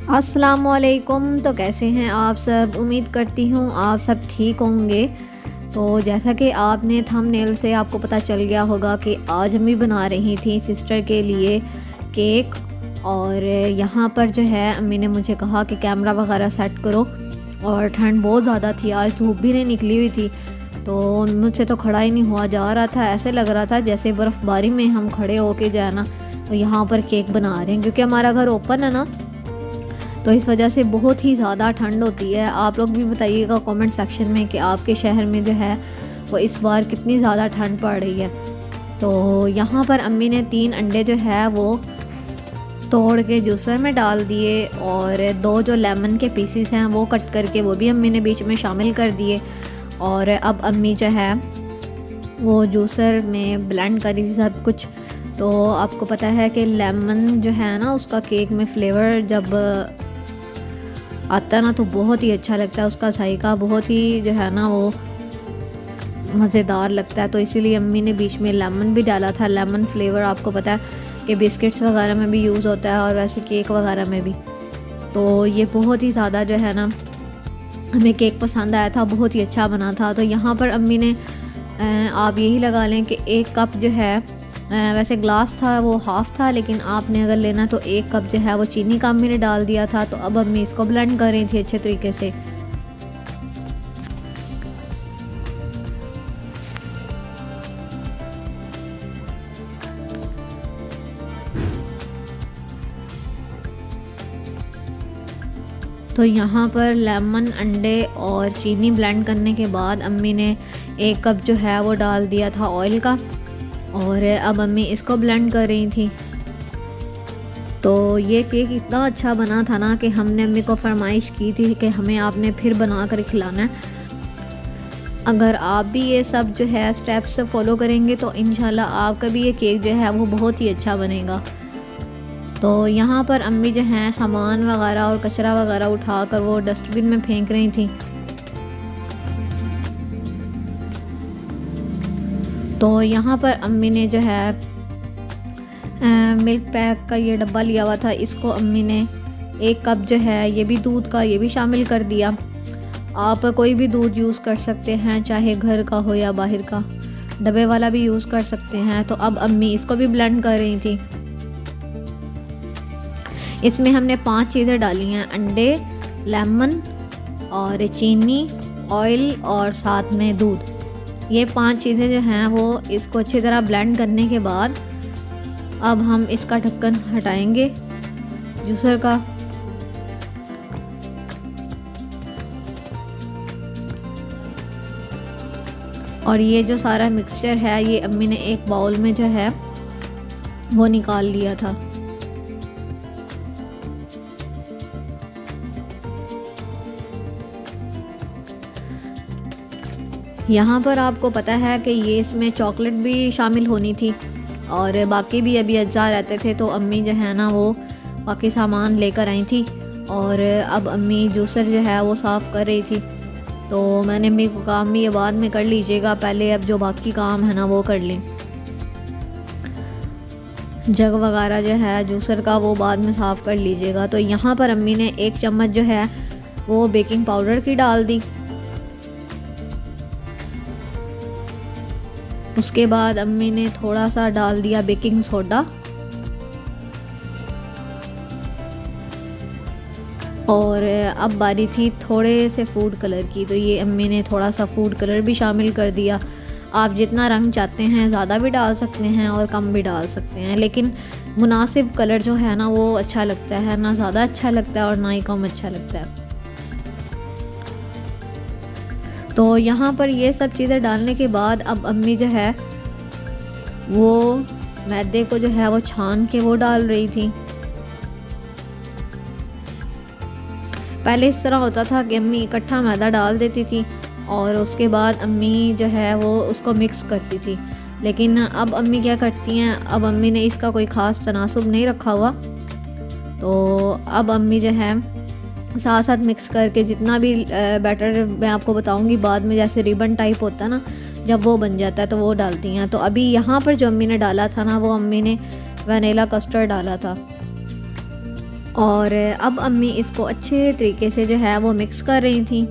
अस्सलामुअलैकुम। तो कैसे हैं आप सब? उम्मीद करती हूँ आप सब ठीक होंगे। तो जैसा कि आपने थंबनेल से आपको पता चल गया होगा कि आज अम्मी बना रही थी सिस्टर के लिए केक। और यहाँ पर जो है अम्मी ने मुझे कहा कि कैमरा वगैरह सेट करो, और ठंड बहुत ज़्यादा थी, आज धूप भी नहीं निकली हुई थी, तो मुझसे तो खड़ा ही नहीं हुआ जा रहा था। ऐसे लग रहा था जैसे बर्फ़बारी में हम खड़े होके जाए ना, तो यहाँ पर केक बना रहे हैं क्योंकि हमारा घर ओपन है ना, तो इस वजह से बहुत ही ज़्यादा ठंड होती है। आप लोग भी बताइएगा कमेंट सेक्शन में कि आपके शहर में जो है वो इस बार कितनी ज़्यादा ठंड पड़ रही है। तो यहाँ पर अम्मी ने 3 अंडे जो है वो तोड़ के जूसर में डाल दिए, और 2 जो लेमन के पीसीस हैं वो कट करके वो भी अम्मी ने बीच में शामिल कर दिए। और अब अम्मी जो है वो जूसर में ब्लेंड करी सब कुछ। तो आपको पता है कि लेमन जो है ना, उसका केक में फ्लेवर जब आता है ना तो बहुत ही अच्छा लगता है, उसका जायका बहुत ही जो है ना वो मज़ेदार लगता है। तो इसीलिए अम्मी ने बीच में लेमन भी डाला था। लेमन फ्लेवर आपको पता है कि बिस्किट्स वगैरह में भी यूज़ होता है और वैसे केक वगैरह में भी। तो ये बहुत ही ज़्यादा जो है ना हमें केक पसंद आया था, बहुत ही अच्छा बना था। तो यहाँ पर अम्मी ने आप यही लगा लें कि 1 कप जो है, वैसे ग्लास था वो हाफ़ था, लेकिन आपने अगर लेना तो 1 कप जो है वो चीनी का अम्मी ने डाल दिया था। तो अब अम्मी इसको ब्लेंड कर रही थी अच्छे तरीके से। तो यहाँ पर लेमन, अंडे और चीनी ब्लेंड करने के बाद अम्मी ने 1 कप जो है वो डाल दिया था ऑयल का, और अब अम्मी इसको ब्लेंड कर रही थी। तो ये केक इतना अच्छा बना था ना कि हमने अम्मी को फरमाइश की थी कि हमें आपने फिर बना कर खिलाना है। अगर आप भी ये सब जो है स्टेप्स फॉलो करेंगे तो इंशाल्लाह आपका भी ये केक जो है वो बहुत ही अच्छा बनेगा। तो यहाँ पर अम्मी जो हैं सामान वगैरह और कचरा वगैरह उठाकर वो डस्टबिन में फेंक रही थी। तो यहाँ पर अम्मी ने जो है मिल्क पैक का ये डब्बा लिया हुआ था, इसको अम्मी ने 1 कप जो है ये भी दूध का ये भी शामिल कर दिया। आप कोई भी दूध यूज़ कर सकते हैं, चाहे घर का हो या बाहर का, डब्बे वाला भी यूज़ कर सकते हैं। तो अब अम्मी इसको भी ब्लेंड कर रही थी। इसमें हमने 5 चीज़ें डाली हैं, अंडे, लेमन और चीनी, ऑयल और साथ में दूध। ये 5 चीज़ें जो हैं वो इसको अच्छी तरह ब्लेंड करने के बाद अब हम इसका ढक्कन हटाएंगे जूसर का। और ये जो सारा मिक्सचर है ये अम्मी ने एक बाउल में जो है वो निकाल लिया था। यहाँ पर आपको पता है कि ये इसमें चॉकलेट भी शामिल होनी थी और बाकी भी अभी अज्जा रहते थे, तो अम्मी जो है ना वो बाकी सामान लेकर आई थी। और अब अम्मी जूसर जो है वो साफ़ कर रही थी। तो मैंने अम्मी को कहा अम्मी ये बाद में कर लीजिएगा, पहले अब जो बाकी काम है ना वो कर लें। जग वगैरह जो है जूसर का वो बाद में साफ़ कर लीजिएगा। तो यहाँ पर अम्मी ने 1 चम्मच जो है वो बेकिंग पाउडर की डाल दी। उसके बाद अम्मी ने थोड़ा सा डाल दिया बेकिंग सोडा, और अब बारी थी थोड़े से फूड कलर की। तो ये अम्मी ने थोड़ा सा फूड कलर भी शामिल कर दिया। आप जितना रंग चाहते हैं ज़्यादा भी डाल सकते हैं और कम भी डाल सकते हैं, लेकिन मुनासिब कलर जो है ना वो अच्छा लगता है, ना ज़्यादा अच्छा लगता है और ना ही कम अच्छा लगता है। तो यहाँ पर ये सब चीज़ें डालने के बाद अब अम्मी जो है वो मैदे को जो है वो छान के वो डाल रही थी। पहले इस तरह होता था कि अम्मी इकट्ठा मैदा डाल देती थी और उसके बाद अम्मी जो है वो उसको मिक्स करती थी, लेकिन अब अम्मी क्या करती हैं, अब अम्मी ने इसका कोई ख़ास तनासुब नहीं रखा हुआ। तो अब अम्मी जो है साथ साथ मिक्स करके जितना भी बैटर मैं आपको बताऊंगी बाद में, जैसे रिबन टाइप होता है ना जब वो बन जाता है तो वो डालती हैं। तो अभी यहाँ पर जो अम्मी ने डाला था ना वो अम्मी ने वनीला कस्टर्ड डाला था, और अब अम्मी इसको अच्छे तरीके से जो है वो मिक्स कर रही थी।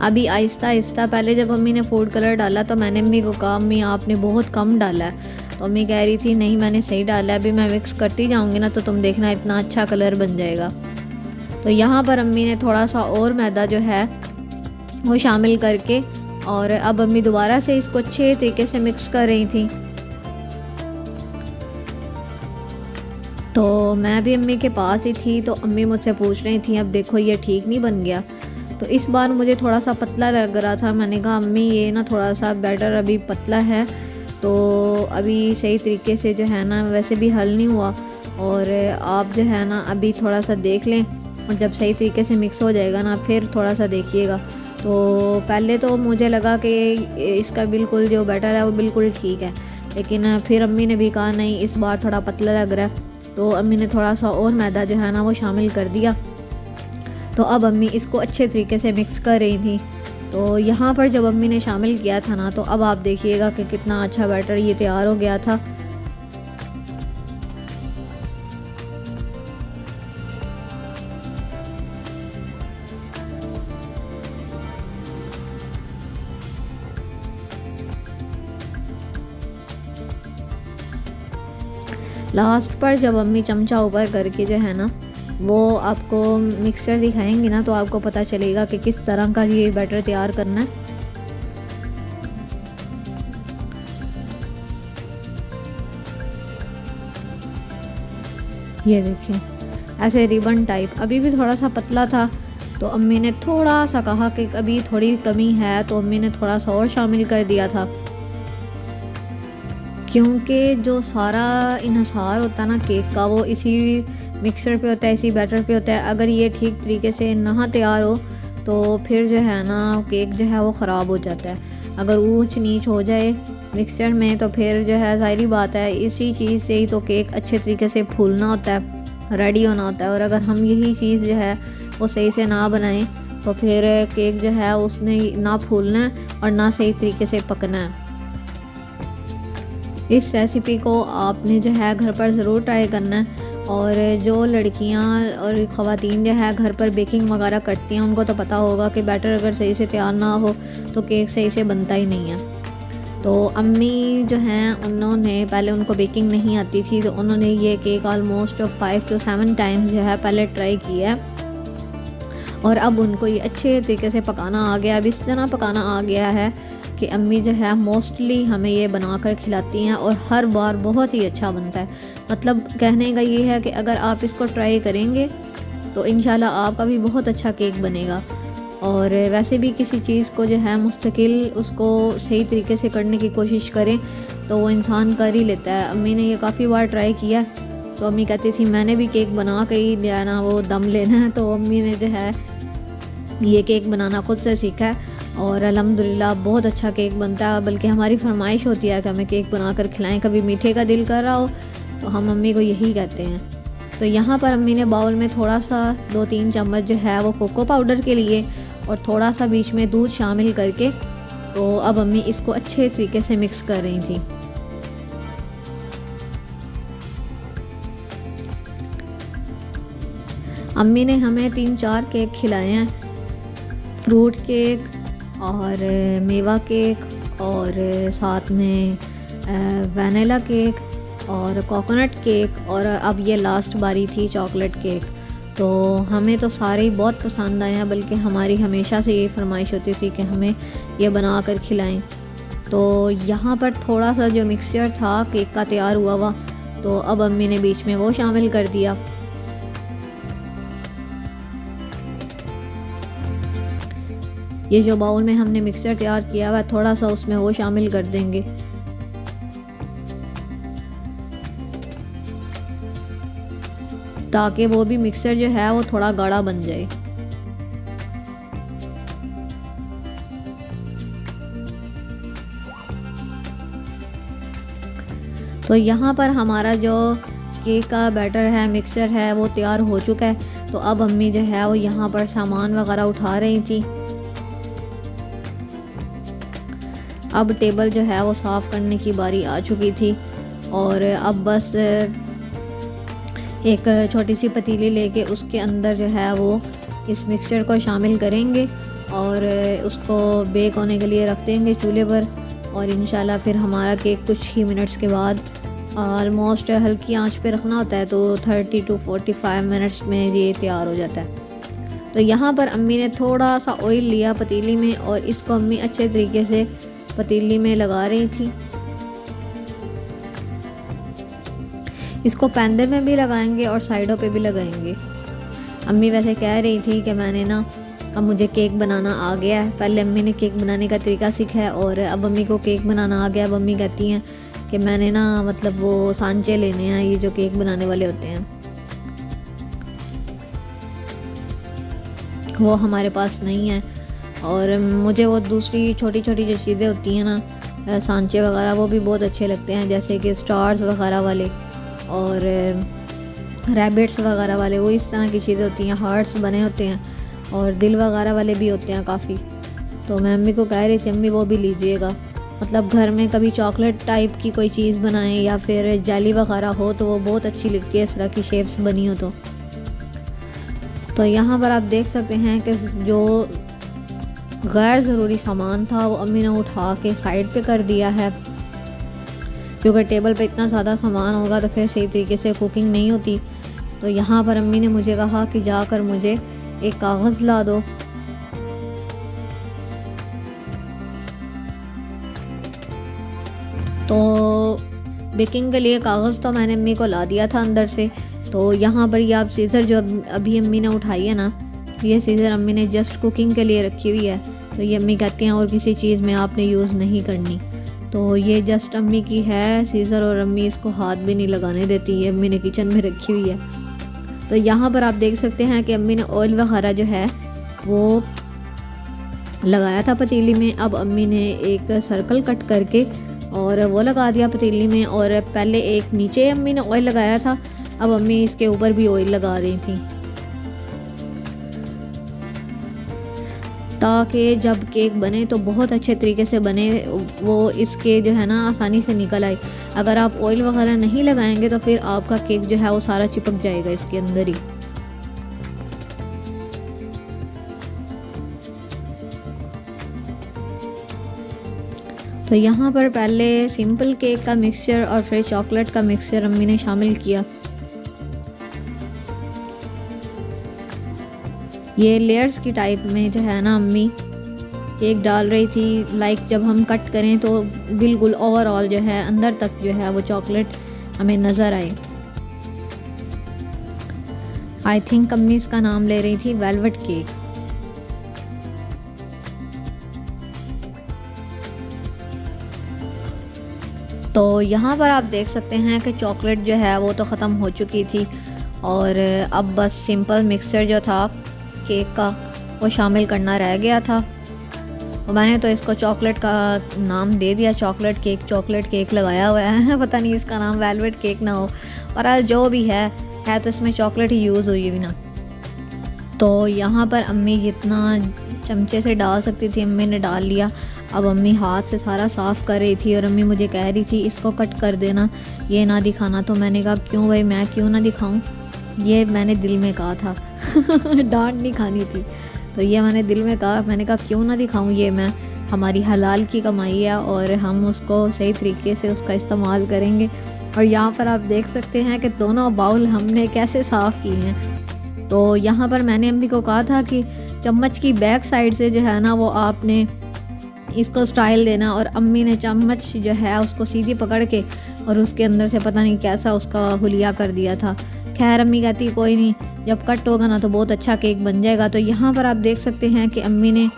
अभी आहिस्ता आहिस्ता, पहले जब अम्मी ने फूड कलर डाला तो मैंने अम्मी को कहा अम्मी आपने बहुत कम डाला है, तो अम्मी कह रही थी नहीं मैंने सही डाला है, अभी मैं मिक्स करती जाऊंगी ना तो तुम देखना इतना अच्छा कलर बन जाएगा। तो यहाँ पर अम्मी ने थोड़ा सा और मैदा जो है वो शामिल करके और अब अम्मी दोबारा से इसको अच्छे तरीके से मिक्स कर रही थी। तो मैं भी अम्मी के पास ही थी, तो अम्मी मुझसे पूछ रही थी अब देखो ये ठीक नहीं बन गया। तो इस बार मुझे थोड़ा सा पतला लग रहा था, मैंने कहा अम्मी ये ना थोड़ा सा बैटर अभी पतला है, तो अभी सही तरीके से जो है ना वैसे भी हल नहीं हुआ, और आप जो है ना अभी थोड़ा सा देख लें और जब सही तरीके से मिक्स हो जाएगा ना फिर थोड़ा सा देखिएगा। तो पहले तो मुझे लगा कि इसका बिल्कुल जो बैटर है वो बिल्कुल ठीक है, लेकिन फिर अम्मी ने भी कहा नहीं इस बार थोड़ा पतला लग रहा है, तो अम्मी ने थोड़ा सा और मैदा जो है ना वो शामिल कर दिया। तो अब अम्मी इसको अच्छे तरीके से मिक्स कर रही थी। तो यहाँ पर जब अम्मी ने शामिल किया था ना तो अब आप देखिएगा कि कितना अच्छा बैटर ये तैयार हो गया था। लास्ट पर जब अम्मी चमचा ऊपर करके जो है ना वो आपको मिक्सचर दिखाएंगी ना तो आपको पता चलेगा कि किस तरह का ये बैटर तैयार करना है। ये देखिए ऐसे रिबन टाइप, अभी भी थोड़ा सा पतला था तो अम्मी ने थोड़ा सा कहा कि अभी थोड़ी कमी है, तो अम्मी ने थोड़ा सा और शामिल कर दिया था, क्योंकि जो सारा इन्हसार होता है ना केक का वो इसी मिक्सर पे होता है, इसी बैटर पे होता है। अगर ये ठीक तरीके से ना तैयार हो तो फिर जो है ना केक जो है वो ख़राब हो जाता है। अगर ऊंच नीच हो जाए मिक्सचर में तो फिर जो है ज़ाहिरी बात है इसी चीज़ से ही तो केक अच्छे तरीके से फूलना होता है, रेडी होना होता है। और अगर हम यही चीज़ जो है वो सही से ना बनाएं तो फिर केक जो है उसने ना फूलना है और ना सही तरीके से पकना है। इस रेसिपी को आपने जो है घर पर ज़रूर ट्राई करना है, और जो लड़कियां और ख़वातीन जो है घर पर बेकिंग वगैरह करती हैं उनको तो पता होगा कि बैटर अगर सही से तैयार ना हो तो केक सही से बनता ही नहीं है। तो अम्मी जो हैं उन्होंने पहले, उनको बेकिंग नहीं आती थी, तो उन्होंने ये केक ऑलमोस्ट 5 to 7 टाइम्स जो है पहले ट्राई किया है, और अब उनको ये अच्छे तरीके से पकाना आ गया। अब इस तरह पकाना आ गया है कि अम्मी जो है मोस्टली हमें ये बना कर खिलाती हैं और हर बार बहुत ही अच्छा बनता है। मतलब कहने का ये है कि अगर आप इसको ट्राई करेंगे तो इंशाल्लाह आपका भी बहुत अच्छा केक बनेगा। और वैसे भी किसी चीज़ को जो है मुस्तकिल उसको सही तरीके से करने की कोशिश करें तो वो इंसान कर ही लेता है। अम्मी ने ये काफ़ी बार ट्राई किया, तो अम्मी कहती थी मैंने भी केक बना के ही लिया ना वो दम लेना है, तो अम्मी ने जो है ये केक बनाना खुद से सीखा है और अल्हम्दुलिल्लाह बहुत अच्छा केक बनता है। बल्कि हमारी फरमाइश होती है कि हमें केक बना कर खिलाएं, कभी मीठे का दिल कर रहा हो तो हम अम्मी को यही कहते हैं। तो यहाँ पर अम्मी ने बाउल में थोड़ा सा 2-3 चम्मच जो है वो कोको पाउडर के लिए और थोड़ा सा बीच में दूध शामिल करके, तो अब अम्मी इसको अच्छे तरीके से मिक्स कर रही थी। अम्मी ने हमें 3-4 केक खिलाए हैं, फ्रूट केक और मेवा केक और साथ में वनीला केक और कोकोनट केक, और अब ये लास्ट बारी थी चॉकलेट केक। तो हमें तो सारे ही बहुत पसंद आए हैं, बल्कि हमारी हमेशा से ये फरमाइश होती थी कि हमें ये बना कर खिलाएं। तो यहाँ पर थोड़ा सा जो मिक्सचर था केक का तैयार हुआ हुआ, तो अब अम्मी ने बीच में वो शामिल कर दिया। ये जो बाउल में हमने मिक्सचर तैयार किया हुआ है थोड़ा सा उसमें वो शामिल कर देंगे। ताकि वो भी मिक्सचर जो है वो थोड़ा गाढ़ा बन जाए। तो यहाँ पर हमारा जो केक का बैटर है, मिक्सचर है, वो तैयार हो चुका है। तो अब अम्मी जो है वो यहाँ पर सामान वगैरह उठा रही थी। अब टेबल जो है वो साफ़ करने की बारी आ चुकी थी और अब बस एक छोटी सी पतीली लेके उसके अंदर जो है वो इस मिक्सचर को शामिल करेंगे और उसको बेक होने के लिए रख देंगे चूल्हे पर। और इंशाल्लाह फिर हमारा केक कुछ ही मिनट्स के बाद, ऑलमोस्ट हल्की आंच पे रखना होता है, तो 30 to 45 मिनट्स में ये तैयार हो जाता है। तो यहाँ पर अम्मी ने थोड़ा सा ऑयल लिया पतीली में और इसको अम्मी अच्छे तरीके से पतीली में लगा रही थी। इसको पैंदे में भी लगाएंगे और साइडों पे भी लगाएंगे। अम्मी वैसे कह रही थी कि मैंने ना अब मुझे केक बनाना आ गया है। पहले अम्मी ने केक बनाने का तरीका सीखा है और अब अम्मी को केक बनाना आ गया। अब अम्मी कहती हैं कि मैंने ना मतलब वो सांचे लेने हैं, ये जो केक बनाने वाले होते हैं वो हमारे पास नहीं है। और मुझे वो दूसरी छोटी छोटी जो चीज़ें होती हैं ना, सांचे वगैरह, वो भी बहुत अच्छे लगते हैं, जैसे कि स्टार्स वगैरह वाले और रैबिट्स वगैरह वाले, वो इस तरह की चीज़ें होती हैं। हार्ट्स बने होते हैं और दिल वगैरह वाले भी होते हैं काफ़ी। तो मैं अम्मी को कह रही थी अम्मी वो भी लीजिएगा, मतलब घर में कभी चॉकलेट टाइप की कोई चीज़ बनाएं या फिर जेली वगैरह हो तो वो बहुत अच्छी लगती है, इस तरह की शेप्स बनी हो तो यहाँ पर आप देख सकते हैं कि जो गैर ज़रूरी सामान था वो अम्मी ने उठा के साइड पे कर दिया है, क्योंकि टेबल पे इतना ज़्यादा सामान होगा तो फिर सही तरीके से कुकिंग नहीं होती। तो यहाँ पर अम्मी ने मुझे कहा कि जाकर मुझे एक कागज़ ला दो। तो बेकिंग के लिए कागज़ तो मैंने अम्मी को ला दिया था अंदर से। तो यहाँ पर ये आप सीज़र जो अभी अम्मी ने उठाई है ना, ये सीज़र अम्मी ने जस्ट कुकिंग के लिए रखी हुई है। तो ये अम्मी कहती हैं और किसी चीज़ में आपने यूज़ नहीं करनी। तो ये जस्ट अम्मी की है सीज़र और अम्मी इसको हाथ भी नहीं लगाने देती, ये अम्मी ने किचन में रखी हुई है। तो यहाँ पर आप देख सकते हैं कि अम्मी ने ऑयल वगैरह जो है वो लगाया था पतीली में। अब अम्मी ने एक सर्कल कट करके और वो लगा दिया पतीली में, और पहले एक नीचे अम्मी ने ऑयल लगाया था, अब अम्मी इसके ऊपर भी ऑयल लगा रही थी ताकि जब केक बने तो बहुत अच्छे तरीके से बने, वो इसके जो है ना आसानी से निकल आए। अगर आप ऑयल वगैरह नहीं लगाएंगे तो फिर आपका केक जो है वो सारा चिपक जाएगा इसके अंदर ही। तो यहाँ पर पहले सिंपल केक का मिक्सचर और फिर चॉकलेट का मिक्सचर अम्मी ने शामिल किया। ये लेयर्स की टाइप में जो है ना अम्मी केक डाल रही थी, लाइक जब हम कट करें तो बिल्कुल ओवरऑल जो है अंदर तक जो है वो चॉकलेट हमें नज़र आए। आई थिंक अम्मी इसका नाम ले रही थी वेलवेट केक। तो यहाँ पर आप देख सकते हैं कि चॉकलेट जो है वो तो ख़त्म हो चुकी थी और अब बस सिंपल मिक्सचर जो था केक का वो शामिल करना रह गया था। तो मैंने तो इसको चॉकलेट का नाम दे दिया, चॉकलेट केक लगाया हुआ है। पता नहीं इसका नाम वेलवेट केक ना हो, और जो भी है तो इसमें चॉकलेट ही यूज़ हुई हुई ना। तो यहाँ पर अम्मी जितना चमचे से डाल सकती थी अम्मी ने डाल लिया। अब अम्मी हाथ से सारा साफ़ कर रही थी और अम्मी मुझे कह रही थी इसको कट कर देना, ये ना दिखाना। तो मैंने कहा क्यों भाई, मैं क्यों ना दिखाऊं, ये मैंने दिल में कहा था। डांट नहीं खानी थी, तो ये मैंने दिल में कहा, मैंने कहा क्यों ना दिखाऊं, ये मैं हमारी हलाल की कमाई है और हम उसको सही तरीके से उसका इस्तेमाल करेंगे। और यहाँ पर आप देख सकते हैं कि दोनों बाउल हमने कैसे साफ़ किए हैं। तो यहाँ पर मैंने अम्मी को कहा था कि चम्मच की बैक साइड से जो है ना वो आपने इसको स्टाइल देना, और अम्मी ने चम्मच जो है उसको सीधी पकड़ के और उसके अंदर से पता नहीं कैसा उसका हुलिया कर दिया था। खैर अम्मी कहती कोई नहीं, जब कट होगा ना तो बहुत अच्छा केक बन जाएगा। तो यहाँ पर आप देख सकते हैं कि अम्मी ने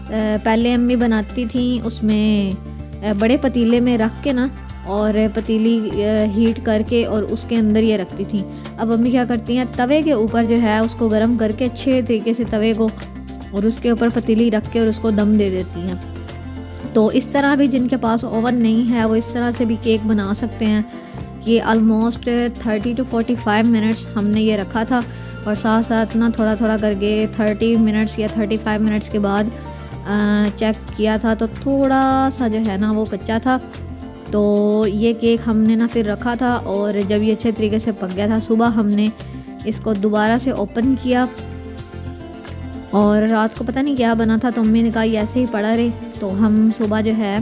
पहले अम्मी बनाती थी उसमें बड़े पतीले में रख के ना, और पतीली हीट करके और उसके अंदर ये रखती थी। अब अम्मी क्या करती हैं, तवे के ऊपर जो है उसको गर्म करके अच्छे तरीके से तवे को, और उसके ऊपर पतीली रख के और उसको दम दे देती हैं। तो इस तरह भी जिनके पास ओवन नहीं है वो इस तरह से भी केक बना सकते हैं। ये ऑलमोस्ट 30 to 45 मिनट्स हमने ये रखा था, और साथ साथ ना थोड़ा थोड़ा करके 30 मिनट्स या 35 मिनट्स के बाद चेक किया था तो थोड़ा सा जो है ना वो कच्चा था। तो ये केक हमने ना फिर रखा था, और जब ये अच्छे तरीके से पक गया था, सुबह हमने इसको दोबारा से ओपन किया। और रात को पता नहीं क्या बना था, तो अम्मी ने कहा ये ऐसे ही पड़ा रहे, तो हम सुबह जो है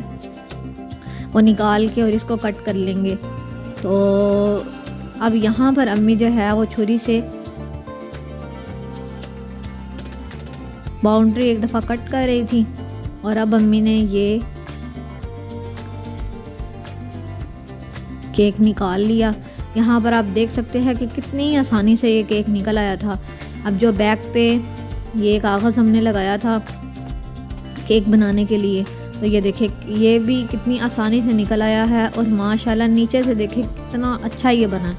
वो निकाल के और इसको कट कर लेंगे। तो अब यहाँ पर अम्मी जो है वो छुरी से बाउंड्री एक दफ़ा कट कर रही थी, और अब अम्मी ने ये केक निकाल लिया। यहाँ पर आप देख सकते हैं कि कितनी आसानी से ये केक निकल आया था। अब जो बैक पे ये कागज़ हमने लगाया था केक बनाने के लिए, तो ये देखिए ये भी कितनी आसानी से निकल आया है, और माशाल्लाह नीचे से देखिए कितना अच्छा ये बना।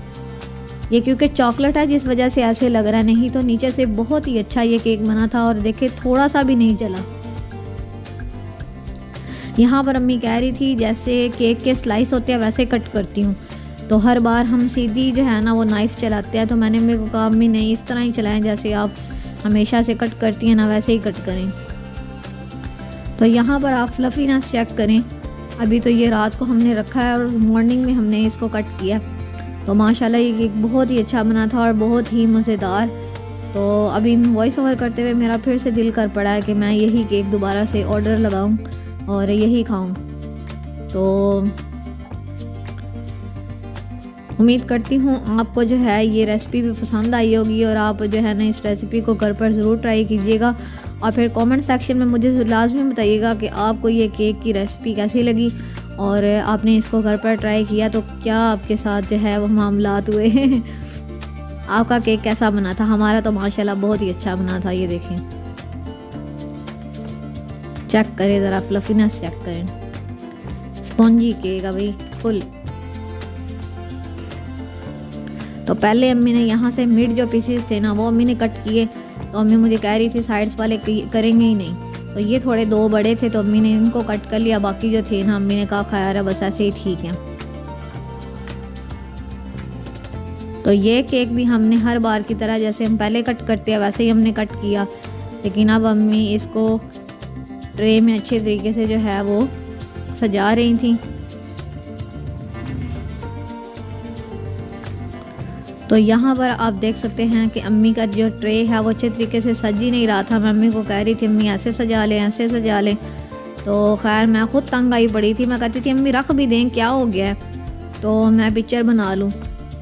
ये क्योंकि चॉकलेट है जिस वजह से ऐसे लग रहा है, नहीं तो नीचे से बहुत ही अच्छा ये केक बना था, और देखिए थोड़ा सा भी नहीं जला। यहाँ पर अम्मी कह रही थी जैसे केक के स्लाइस होते हैं वैसे कट करती हूँ, तो हर बार हम सीधी जो है ना वो नाइफ़ चलाते हैं, तो मैंने मेरे को कहा अम्मी नहीं, इस तरह ही चलाएं जैसे आप हमेशा से कट करती हैं ना, वैसे ही कट करें। तो यहाँ पर आप फ्लफीनेस चेक करें। अभी तो ये रात को हमने रखा है और मॉर्निंग में हमने इसको कट किया, तो माशाल्लाह ये केक बहुत ही अच्छा बना था और बहुत ही मज़ेदार। तो अभी वॉइस ओवर करते हुए मेरा फिर से दिल कर पड़ा है कि मैं यही केक दोबारा से ऑर्डर लगाऊं और यही खाऊं। तो उम्मीद करती हूँ आपको जो है ये रेसिपी भी पसंद आई होगी, और आप जो है ना इस रेसिपी को घर पर ज़रूर ट्राई कीजिएगा, और फिर कमेंट सेक्शन में मुझे लाजमी बताइएगा कि आपको ये केक की रेसिपी कैसी लगी, और आपने इसको घर पर ट्राई किया तो क्या आपके साथ जो है वो मामलात हुए आपका केक कैसा बना था। हमारा तो माशाल्लाह बहुत ही अच्छा बना था। ये देखें, चेक करें ज़रा, फ्लफीनेस चेक करें, स्पॉन्जी केक है भाई फुल। तो पहले अम्मी ने यहाँ से मिड जो पीसेस थे ना वो अम्मी ने कट किए, तो अम्मी मुझे कह रही थी साइड्स वाले करेंगे ही नहीं, तो ये थोड़े दो बड़े थे तो अम्मी ने इनको कट कर लिया, बाकी जो थे ना अम्मी ने कहा खैर है बस ऐसे ही ठीक है। तो ये केक भी हमने हर बार की तरह जैसे हम पहले कट करते हैं वैसे ही हमने कट किया, लेकिन अब अम्मी इसको ट्रे में अच्छे तरीके से जो है वो सजा रही थी। तो यहाँ पर आप देख सकते हैं कि अम्मी का जो ट्रे है वो अच्छे तरीके से सज ही नहीं रहा था। मैं अम्मी को कह रही थी अम्मी ऐसे सजा लें, ऐसे सजा लें, तो खैर मैं ख़ुद तंग आई पड़ी थी। मैं कहती थी अम्मी रख भी दें, क्या हो गया है, तो मैं पिक्चर बना लूँ,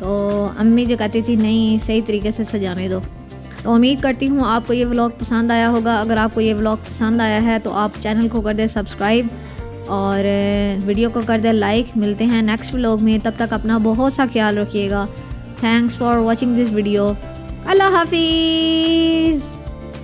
तो अम्मी जो कहती थी नहीं सही तरीके से सजाने दो। तो उम्मीद करती हूँ आपको ये व्लॉग पसंद आया होगा। अगर आपको ये व्लॉग पसंद आया है तो आप चैनल को कर दें सब्सक्राइब और वीडियो को कर दें लाइक। मिलते हैं नेक्स्ट व्लॉग में, तब तक अपना बहुत सा ख्याल रखिएगा। Thanks for watching this video. Allah Hafiz.